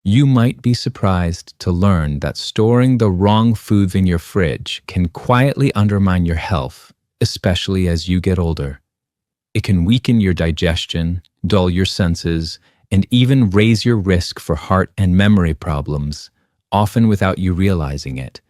You might be surprised to learn that storing the wrong foods in your fridge can quietly undermine your health, especially as you get older. It can weaken your digestion, dull your senses, and even raise your risk for heart and memory problems, often without you realizing it.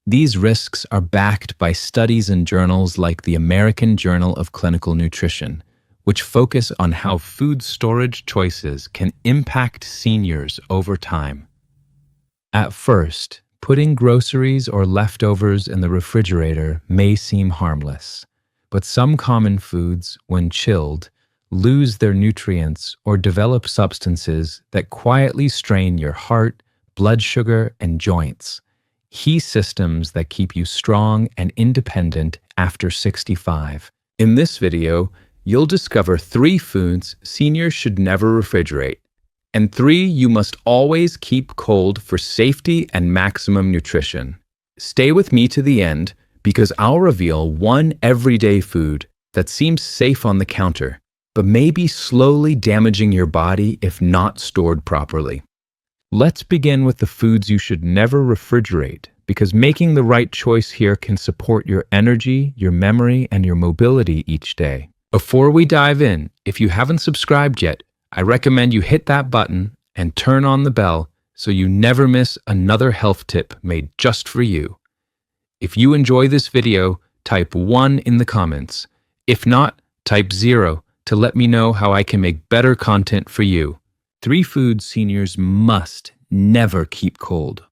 These risks are backed by studies in journals like the American Journal of Clinical Nutrition, which focus on how food storage choices can impact seniors over time. At first, putting groceries or leftovers in the refrigerator may seem harmless, but some common foods, when chilled, lose their nutrients or develop substances that quietly strain your heart, blood sugar, and joints, key systems that keep you strong and independent after 65. In this video, you'll discover 3 foods seniors should never refrigerate, and 3 you must always keep cold for safety and maximum nutrition. Stay with me to the end because I'll reveal one everyday food that seems safe on the counter, but may be slowly damaging your body if not stored properly. Let's begin with the foods you should never refrigerate, because making the right choice here can support your energy, your memory, and your mobility each day. Before we dive in, if you haven't subscribed yet, I recommend you hit that button and turn on the bell so you never miss another health tip made just for you. If you enjoy this video, type 1 in the comments. If not, type 0 to let me know how I can make better content for you. 3 foods seniors must never keep cold.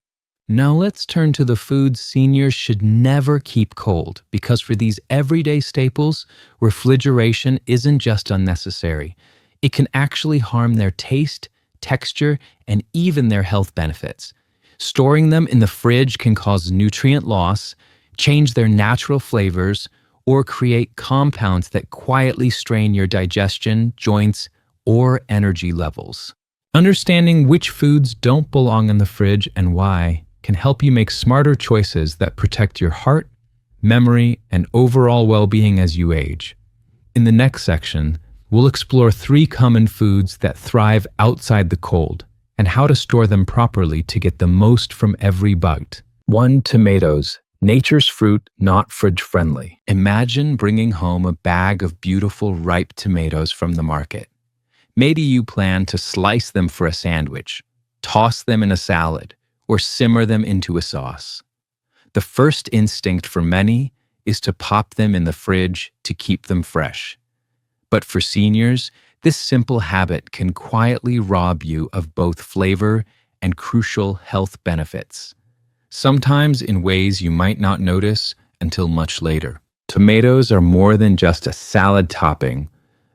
Now let's turn to the foods seniors should never keep cold, because for these everyday staples, refrigeration isn't just unnecessary. It can actually harm their taste, texture, and even their health benefits. Storing them in the fridge can cause nutrient loss, change their natural flavors, or create compounds that quietly strain your digestion, joints, or energy levels. Understanding which foods don't belong in the fridge and why can help you make smarter choices that protect your heart, memory, and overall well-being as you age. In the next section, we'll explore 3 common foods that thrive outside the cold and how to store them properly to get the most from every bite. 1. Tomatoes. Nature's fruit, not fridge-friendly. Imagine bringing home a bag of beautiful, ripe tomatoes from the market. Maybe you plan to slice them for a sandwich, toss them in a salad, or simmer them into a sauce. The first instinct for many is to pop them in the fridge to keep them fresh. But for seniors, this simple habit can quietly rob you of both flavor and crucial health benefits, sometimes in ways you might not notice until much later. Tomatoes are more than just a salad topping.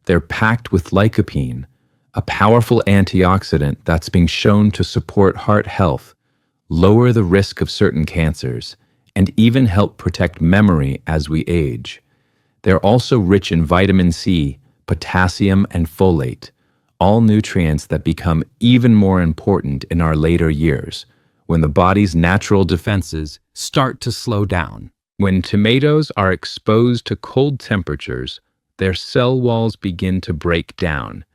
They're packed with lycopene, a powerful antioxidant that's been shown to support heart health, lower the risk of certain cancers, and even help protect memory as we age. They're also rich in vitamin C, potassium, and folate, all nutrients that become even more important in our later years, when the body's natural defenses start to slow down. When tomatoes are exposed to cold temperatures, their cell walls begin to break down.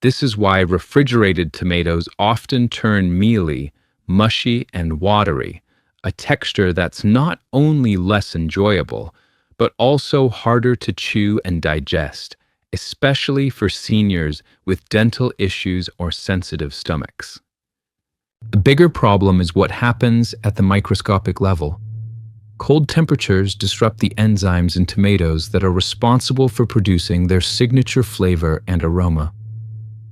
This is why refrigerated tomatoes often turn mealy, mushy, and watery, a texture that's not only less enjoyable, but also harder to chew and digest, especially for seniors with dental issues or sensitive stomachs. The bigger problem is what happens at the microscopic level. Cold temperatures disrupt the enzymes in tomatoes that are responsible for producing their signature flavor and aroma.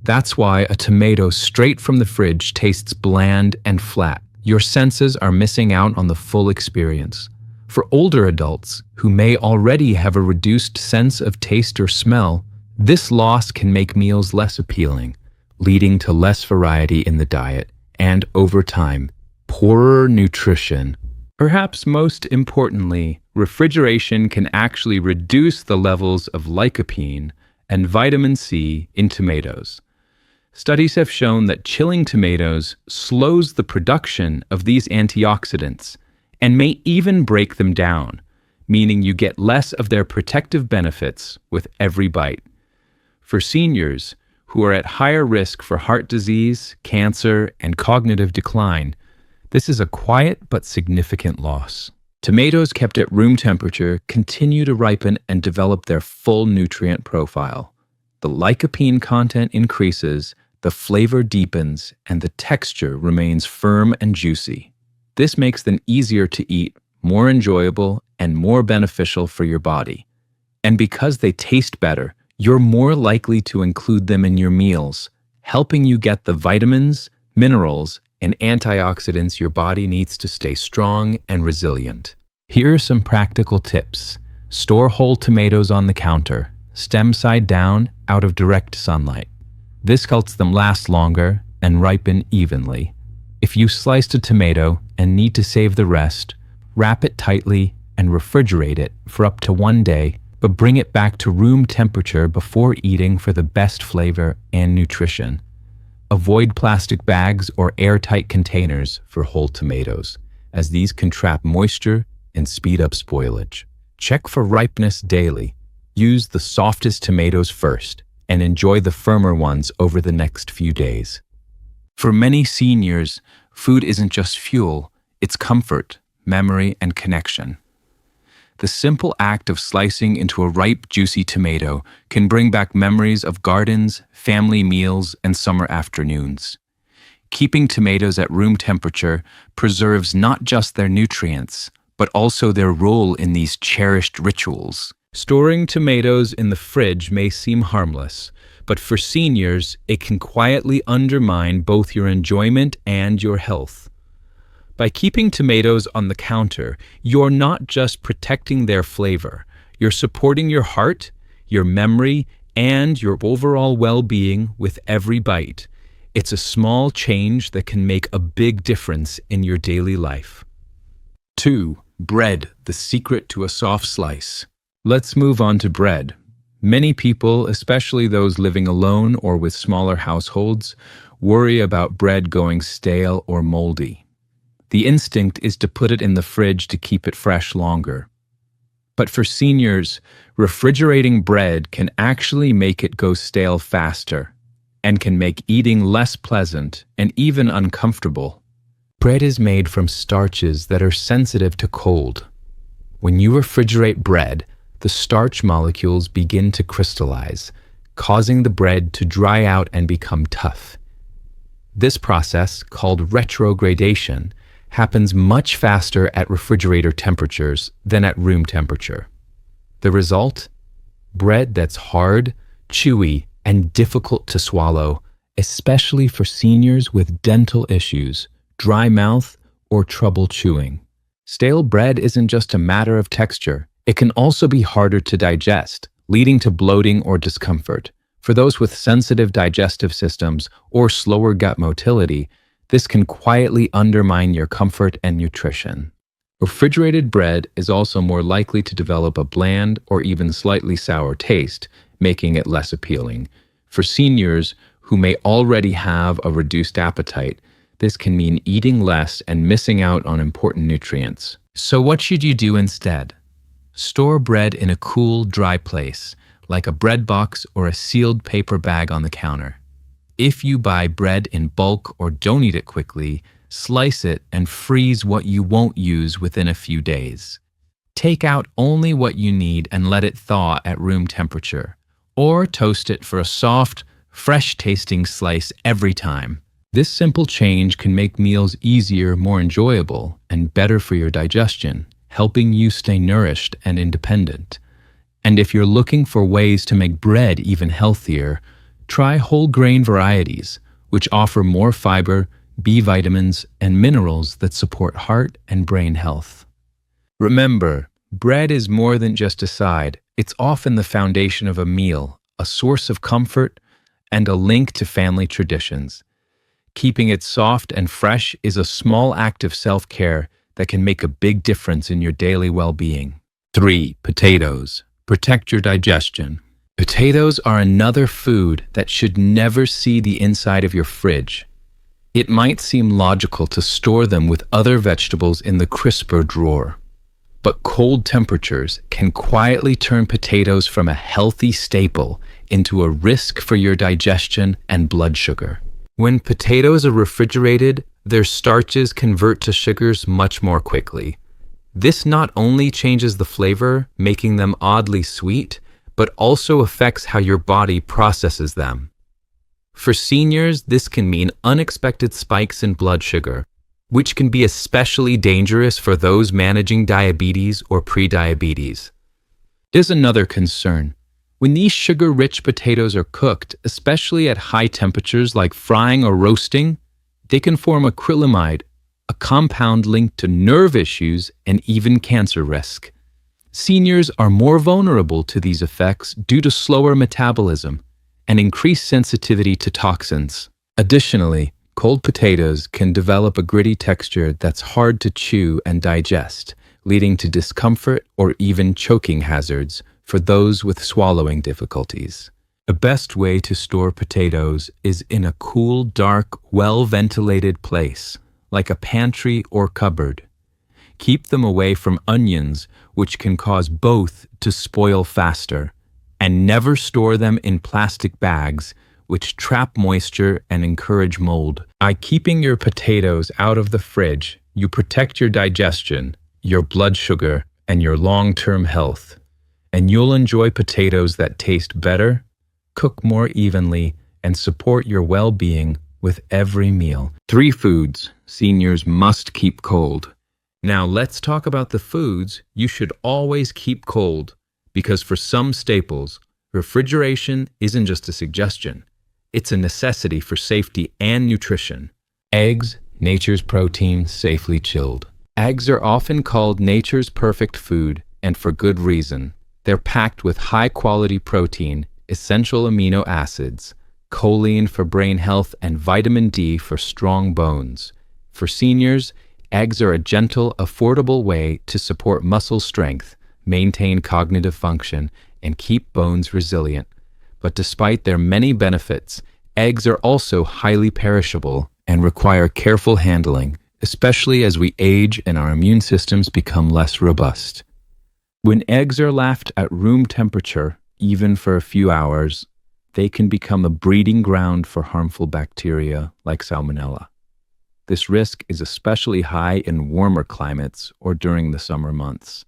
That's why a tomato straight from the fridge tastes bland and flat. Your senses are missing out on the full experience. For older adults who may already have a reduced sense of taste or smell, this loss can make meals less appealing, leading to less variety in the diet and, over time, poorer nutrition. Perhaps most importantly, refrigeration can actually reduce the levels of lycopene and vitamin C in tomatoes. Studies have shown that chilling tomatoes slows the production of these antioxidants and may even break them down, meaning you get less of their protective benefits with every bite. For seniors, who are at higher risk for heart disease, cancer, and cognitive decline. This is a quiet but significant loss. Tomatoes kept at room temperature continue to ripen and develop their full nutrient profile. The lycopene content increases, the flavor deepens, and the texture remains firm and juicy. This makes them easier to eat, more enjoyable, and more beneficial for your body. And because they taste better, you're more likely to include them in your meals, helping you get the vitamins, minerals, and antioxidants your body needs to stay strong and resilient. Here are some practical tips. Store whole tomatoes on the counter, stem side down, out of direct sunlight. This helps them last longer and ripen evenly. If you sliced a tomato and need to save the rest, wrap it tightly and refrigerate it for up to 1 day, but bring it back to room temperature before eating for the best flavor and nutrition. Avoid plastic bags or airtight containers for whole tomatoes, as these can trap moisture and speed up spoilage. Check for ripeness daily. Use the softest tomatoes first and enjoy the firmer ones over the next few days. For many seniors, food isn't just fuel, it's comfort, memory, and connection. The simple act of slicing into a ripe, juicy tomato can bring back memories of gardens, family meals, and summer afternoons. Keeping tomatoes at room temperature preserves not just their nutrients, but also their role in these cherished rituals. Storing tomatoes in the fridge may seem harmless, but for seniors, it can quietly undermine both your enjoyment and your health. By keeping tomatoes on the counter, you're not just protecting their flavor, you're supporting your heart, your memory, and your overall well-being with every bite. It's a small change that can make a big difference in your daily life. 2. Bread, the secret to a soft slice. Let's move on to bread. Many people, especially those living alone or with smaller households, worry about bread going stale or moldy. The instinct is to put it in the fridge to keep it fresh longer. But for seniors, refrigerating bread can actually make it go stale faster and can make eating less pleasant and even uncomfortable. Bread is made from starches that are sensitive to cold. When you refrigerate bread, the starch molecules begin to crystallize, causing the bread to dry out and become tough. This process, called retrogradation, happens much faster at refrigerator temperatures than at room temperature. The result? Bread that's hard, chewy, and difficult to swallow, especially for seniors with dental issues, dry mouth, or trouble chewing. Stale bread isn't just a matter of texture. It can also be harder to digest, leading to bloating or discomfort. For those with sensitive digestive systems or slower gut motility, this can quietly undermine your comfort and nutrition. Refrigerated bread is also more likely to develop a bland or even slightly sour taste, making it less appealing. For seniors who may already have a reduced appetite, this can mean eating less and missing out on important nutrients. So what should you do instead? Store bread in a cool, dry place, like a bread box or a sealed paper bag on the counter. If you buy bread in bulk or don't eat it quickly, slice it and freeze what you won't use within a few days. Take out only what you need and let it thaw at room temperature, or toast it for a soft, fresh-tasting slice every time. This simple change can make meals easier, more enjoyable, and better for your digestion, helping you stay nourished and independent. And if you're looking for ways to make bread even healthier, try whole grain varieties, which offer more fiber, B vitamins, and minerals that support heart and brain health. Remember, bread is more than just a side. It's often the foundation of a meal, a source of comfort, and a link to family traditions. Keeping it soft and fresh is a small act of self-care that can make a big difference in your daily well-being. 3. Potatoes. Protect your digestion. Potatoes are another food that should never see the inside of your fridge. It might seem logical to store them with other vegetables in the crisper drawer, but cold temperatures can quietly turn potatoes from a healthy staple into a risk for your digestion and blood sugar. When potatoes are refrigerated, their starches convert to sugars much more quickly. This not only changes the flavor, making them oddly sweet, but also affects how your body processes them. For seniors, this can mean unexpected spikes in blood sugar, which can be especially dangerous for those managing diabetes or prediabetes. There's another concern. When these sugar-rich potatoes are cooked, especially at high temperatures like frying or roasting, they can form acrylamide, a compound linked to nerve issues and even cancer risk. Seniors are more vulnerable to these effects due to slower metabolism and increased sensitivity to toxins. Additionally, cold potatoes can develop a gritty texture that's hard to chew and digest, leading to discomfort or even choking hazards for those with swallowing difficulties. The best way to store potatoes is in a cool, dark, well-ventilated place, like a pantry or cupboard. Keep them away from onions, which can cause both to spoil faster, and never store them in plastic bags, which trap moisture and encourage mold. By keeping your potatoes out of the fridge, you protect your digestion, your blood sugar, and your long-term health. And you'll enjoy potatoes that taste better, cook more evenly, and support your well-being with every meal. 3 foods seniors must keep cold. Now let's talk about the foods you should always keep cold, because for some staples, refrigeration isn't just a suggestion. It's a necessity for safety and nutrition. Eggs, nature's protein, safely chilled. Eggs are often called nature's perfect food, and for good reason. They're packed with high-quality protein, essential amino acids, choline for brain health, and vitamin D for strong bones. For seniors, eggs are a gentle, affordable way to support muscle strength, maintain cognitive function, and keep bones resilient. But despite their many benefits, eggs are also highly perishable and require careful handling, especially as we age and our immune systems become less robust. When eggs are left at room temperature, even for a few hours, they can become a breeding ground for harmful bacteria like Salmonella. This risk is especially high in warmer climates or during the summer months.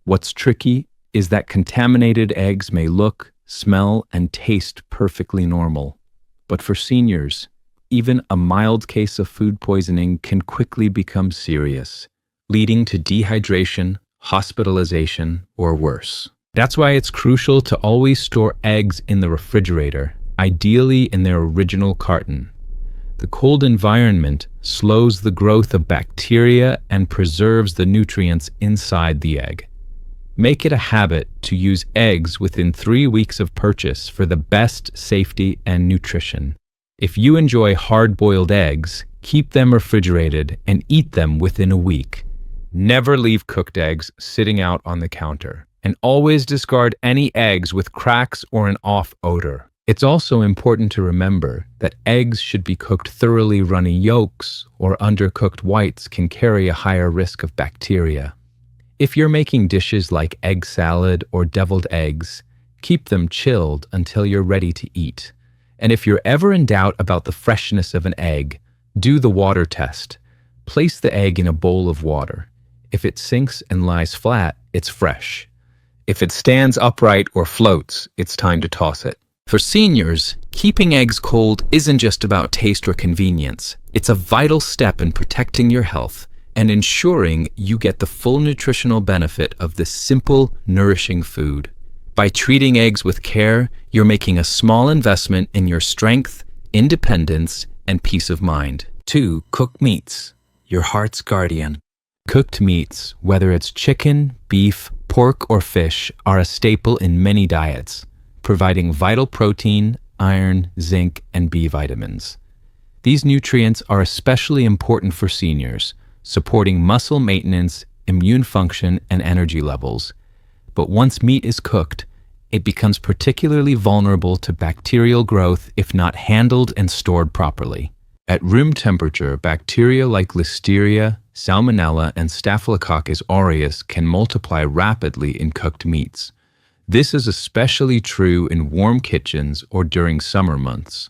What's tricky is that contaminated eggs may look, smell, and taste perfectly normal. But for seniors, even a mild case of food poisoning can quickly become serious, leading to dehydration, hospitalization, or worse. That's why it's crucial to always store eggs in the refrigerator, ideally in their original carton. The cold environment slows the growth of bacteria and preserves the nutrients inside the egg. Make it a habit to use eggs within 3 weeks of purchase for the best safety and nutrition. If you enjoy hard-boiled eggs, keep them refrigerated and eat them within a week. Never leave cooked eggs sitting out on the counter, and always discard any eggs with cracks or an off odor. It's also important to remember that eggs should be cooked thoroughly. Runny yolks or undercooked whites can carry a higher risk of bacteria. If you're making dishes like egg salad or deviled eggs, keep them chilled until you're ready to eat. And if you're ever in doubt about the freshness of an egg, do the water test. Place the egg in a bowl of water. If it sinks and lies flat, it's fresh. If it stands upright or floats, it's time to toss it. For seniors, keeping eggs cold isn't just about taste or convenience. It's a vital step in protecting your health and ensuring you get the full nutritional benefit of this simple, nourishing food. By treating eggs with care, you're making a small investment in your strength, independence, and peace of mind. 2. Cooked meats, your heart's guardian. Cooked meats, whether it's chicken, beef, pork, or fish, are a staple in many diets, providing vital protein, iron, zinc, and B vitamins. These nutrients are especially important for seniors, supporting muscle maintenance, immune function, and energy levels. But once meat is cooked, it becomes particularly vulnerable to bacterial growth if not handled and stored properly. At room temperature, bacteria like Listeria, Salmonella, and Staphylococcus aureus can multiply rapidly in cooked meats. This is especially true in warm kitchens or during summer months.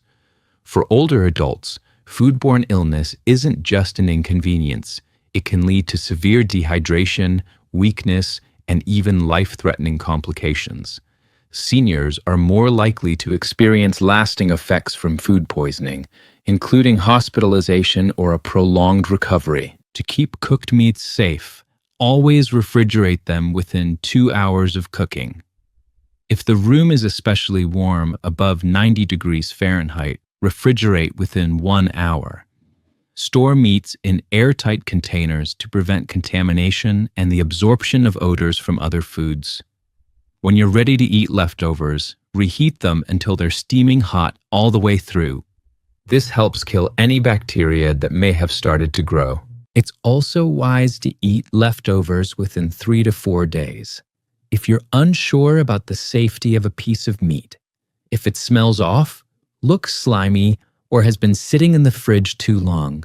For older adults, foodborne illness isn't just an inconvenience. It can lead to severe dehydration, weakness, and even life-threatening complications. Seniors are more likely to experience lasting effects from food poisoning, including hospitalization or a prolonged recovery. To keep cooked meats safe, always refrigerate them within 2 hours of cooking. If the room is especially warm, above 90 degrees Fahrenheit, refrigerate within 1 hour. Store meats in airtight containers to prevent contamination and the absorption of odors from other foods. When you're ready to eat leftovers, reheat them until they're steaming hot all the way through. This helps kill any bacteria that may have started to grow. It's also wise to eat leftovers within 3 to 4 days. If you're unsure about the safety of a piece of meat, if it smells off, looks slimy, or has been sitting in the fridge too long,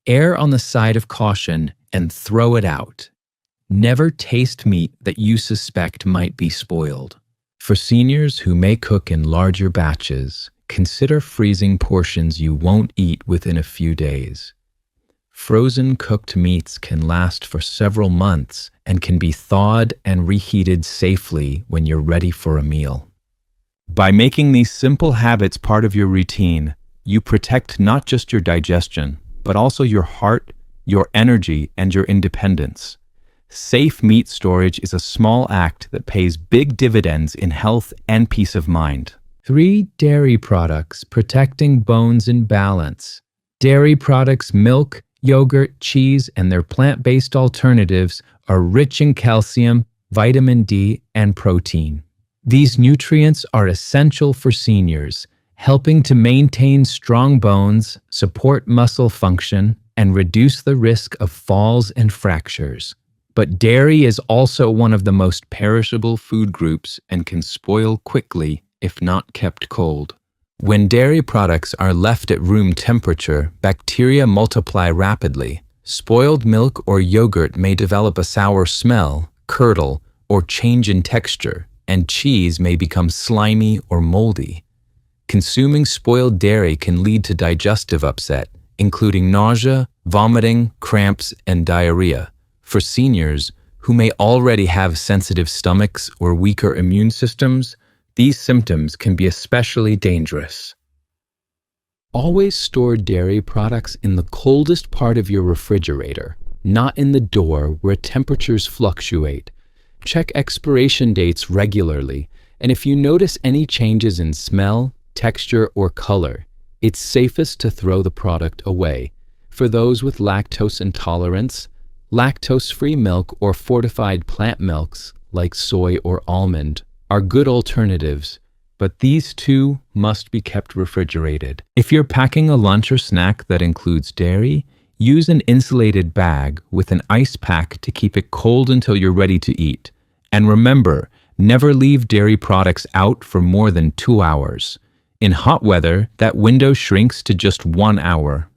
err on the side of caution and throw it out. Never taste meat that you suspect might be spoiled. For seniors who may cook in larger batches, consider freezing portions you won't eat within a few days. Frozen cooked meats can last for several months and can be thawed and reheated safely when you're ready for a meal. By making these simple habits part of your routine, you protect not just your digestion, but also your heart, your energy, and your independence. Safe meat storage is a small act that pays big dividends in health and peace of mind. 3 dairy products protecting bones and balance. Dairy products, milk, yogurt, cheese, and their plant-based alternatives are rich in calcium, vitamin D, and protein. These nutrients are essential for seniors, helping to maintain strong bones, support muscle function, and reduce the risk of falls and fractures. But dairy is also one of the most perishable food groups and can spoil quickly if not kept cold. When dairy products are left at room temperature, bacteria multiply rapidly. Spoiled milk or yogurt may develop a sour smell, curdle, or change in texture, and cheese may become slimy or moldy. Consuming spoiled dairy can lead to digestive upset, including nausea, vomiting, cramps, and diarrhea. For seniors who may already have sensitive stomachs or weaker immune systems, these symptoms can be especially dangerous. Always store dairy products in the coldest part of your refrigerator, not in the door where temperatures fluctuate. Check expiration dates regularly, and if you notice any changes in smell, texture, or color, it's safest to throw the product away. For those with lactose intolerance, lactose-free milk or fortified plant milks, like soy or almond, are good alternatives, but these too must be kept refrigerated. If you're packing a lunch or snack that includes dairy, use an insulated bag with an ice pack to keep it cold until you're ready to eat. And remember, never leave dairy products out for more than 2 hours. In hot weather, that window shrinks to just 1 hour.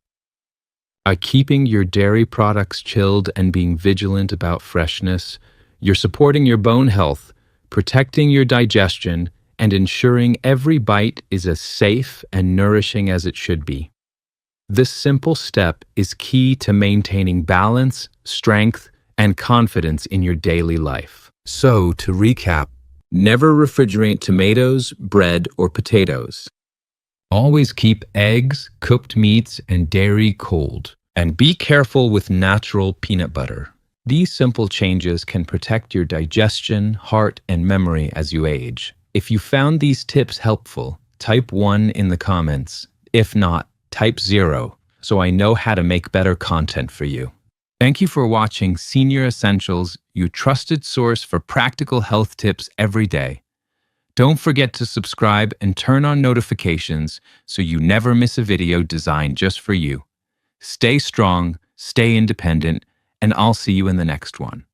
By keeping your dairy products chilled and being vigilant about freshness, you're supporting your bone health, protecting your digestion, and ensuring every bite is as safe and nourishing as it should be. This simple step is key to maintaining balance, strength, and confidence in your daily life. So, to recap, never refrigerate tomatoes, bread, or potatoes. Always keep eggs, cooked meats, and dairy cold. And be careful with natural peanut butter. These simple changes can protect your digestion, heart, and memory as you age. If you found these tips helpful, type 1 in the comments. If not, type 0, so I know how to make better content for you. Thank you for watching Senior Essentials, your trusted source for practical health tips every day. Don't forget to subscribe and turn on notifications so you never miss a video designed just for you. Stay strong, stay independent, and I'll see you in the next one.